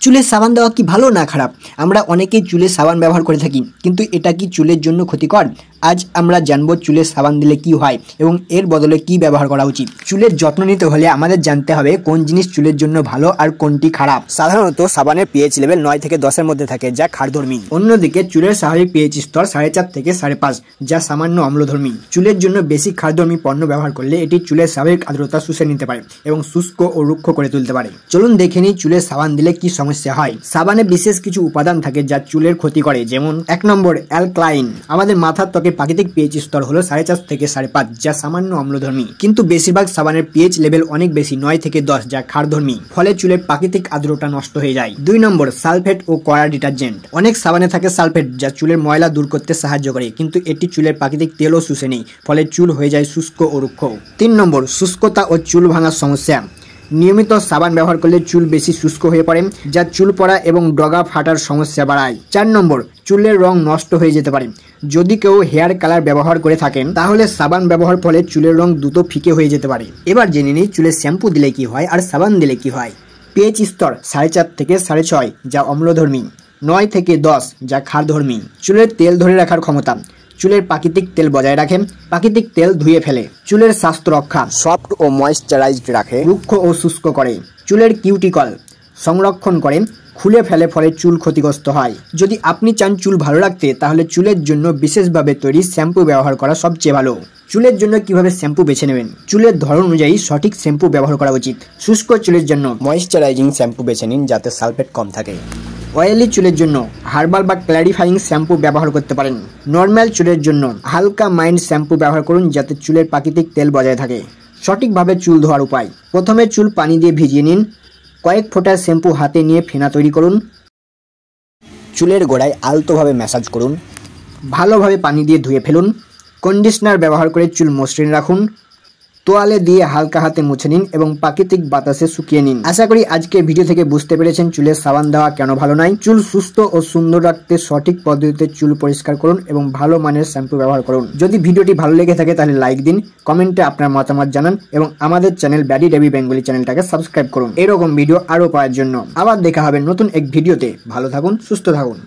চুলের সাবান দেওয়া কি ভালো না খারাপ? আমরা অনেকেই চুলের সাবান ব্যবহার করে থাকি, কিন্তু এটা কি চুলের জন্য ক্ষতিকর? আজ আমরা জানবো চুলের সাবান দিলে কি হয় এবং এর বদলে কি ব্যবহার করা উচিত। চুলের যত্ন নিতে হলে আমাদের জানতে হবে কোন জিনিস চুলের জন্য ভালো আর কোনটি খারাপ। সাধারণত সাবানের পিএইচ লেভেল 9 থেকে 10-এর মধ্যে থাকে, যা ক্ষারধর্মী। অন্যদিকে চুলের স্বাভাবিক পিএইচ স্তর 4.5 থেকে 5.5, যা সামান্য অম্লধর্মী। চুলের জন্য বেশি ক্ষারধর্মী পণ্য ব্যবহার করলে এটি চুলের স্বাভাবিক আর্দ্রতা শুষে নিতে পারে এবং শুষ্ক ও রুক্ষ করে তুলতে পারে। চলুন দেখে নিই চুলের সাবান দিলে কি সমস্যা হয়। সাবানে বিশেষ কিছু উপাদান থাকে যা চুলের ক্ষতি করে, যেমন 1 নম্বর অ্যালক্লাইন। আমাদের মাথার ত্বকের প্রাকৃতিক পিএইচ স্তর হলো 4.5 থেকে 5.5, যা সামান্য অম্লধর্মী, কিন্তু বেশিরভাগ সাবানের পিএইচ লেভেল অনেক বেশি, 9 থেকে 10, যা ক্ষারধর্মী। ফলে চুলের প্রাকৃতিক আর্দ্রতা নষ্ট হয়ে যায়। 2 নম্বর সালফেট ও কড়া ডিটারজেন্ট। অনেক সাবানে থাকে সালফেট, যা চুলের ময়লা দূর করতে সাহায্য করে, কিন্তু এটি চুলের প্রাকৃতিক তেলও শুষে নেই, ফলে চুল হয়ে যায় শুষ্ক ও রুক্ষ। 3 নম্বর শুষ্কতা ও চুল ভাঙার সমস্যা। নিয়মিত সাবান ব্যবহার করলে চুল বেশি শুষ্ক হয়ে পড়ে, যা চুল পড়া এবং ডগা ফাটার সমস্যা বাড়ায়। 4 নম্বর চুলের রং নষ্ট হয়ে যেতে পারে। যদি কেউ হেয়ার কালার ব্যবহার করে থাকেন, তাহলে সাবান ব্যবহার ফলে চুলের রং দ্রুত ফিকে হয়ে যেতে পারে। এবার জেনে নিই চুলের শ্যাম্পু দিলে কি হয় আর সাবান দিলে কি হয়। পিএইচ স্তর 4.5 থেকে 6.5, যা অম্লধর্মী। 9 থেকে 10, যা ক্ষারধর্মী। চুলের তেল ধরে রাখার ক্ষমতা। চুলের প্রাকৃতিক তেল বজায় রাখে, প্রাকৃতিক তেল ধুয়ে ফেলে। চুলের স্বাস্থ্য রক্ষা, সফট ও ময়েশ্চারাইজড রাখে, রুক্ষ ও শুষ্ক করে। চুলের কিউটিকল সংরক্ষণ করে, খুলে ফেলে, ফলে চুল ক্ষতিগ্রস্ত হয়। যদি আপনি চান চুল ভালো রাখতে, তাহলে চুলের জন্য বিশেষভাবে তৈরি শ্যাম্পু ব্যবহার করা সবচেয়ে ভালো। চুলের জন্য কিভাবে শ্যাম্পু বেছে নেবেন? চুলের ধরন অনুযায়ী সঠিক শ্যাম্পু ব্যবহার করা উচিত। শুষ্ক চুলের জন্য ময়েশ্চারাইজিং শ্যাম্পু বেছে নিন, যাতে সালফেট কম থাকে। অয়েলি চুলের জন্য হার্বাল বা ক্ল্যারিফাইং শ্যাম্পু ব্যবহার করতে পারেন। নর্মাল চুলের জন্য হালকা মাইল্ড শ্যাম্পু ব্যবহার করুন, যাতে চুলের প্রাকৃতিক তেল বজায় থাকে। সঠিকভাবে চুল ধোয়ার উপায়। প্রথমে চুল পানি দিয়ে ভিজিয়ে নিন। কয়েক ফোঁটা শ্যাম্পু হাতে নিয়ে ফেনা তৈরি করুন। চুলের গোড়ায় আলতোভাবে ম্যাসাজ করুন। ভালোভাবে পানি দিয়ে ধুয়ে ফেলুন। কন্ডিশনার ব্যবহার করে চুল মসৃণ রাখুন। তোয়ালে দিয়ে হালকা হাতে মুছে নিন এবং প্রাকৃতিক বাতাসে শুকিয়ে নিন। আশা করি আজকের ভিডিও থেকে বুঝতে পেরেছেন চুলের সাবান দেওয়া কেন ভালো নয়। চুল সুস্থ ও সুন্দর রাখতে সঠিক পদ্ধতিতে চুল পরিষ্কার করুন এবং ভালো মানের শ্যাম্পু ব্যবহার করুন। যদি ভিডিওটি ভালো লেগে থাকে তাহলে লাইক দিন, কমেন্টে আপনার মতামত জানান এবং আমাদের চ্যানেল ব্যাডি ডেবি বেঙ্গলি চ্যানেলটাকে সাবস্ক্রাইব করুন এরকম ভিডিও আরও পাওয়ার জন্য। আবার দেখা হবে নতুন এক ভিডিওতে। ভালো থাকুন, সুস্থ থাকুন।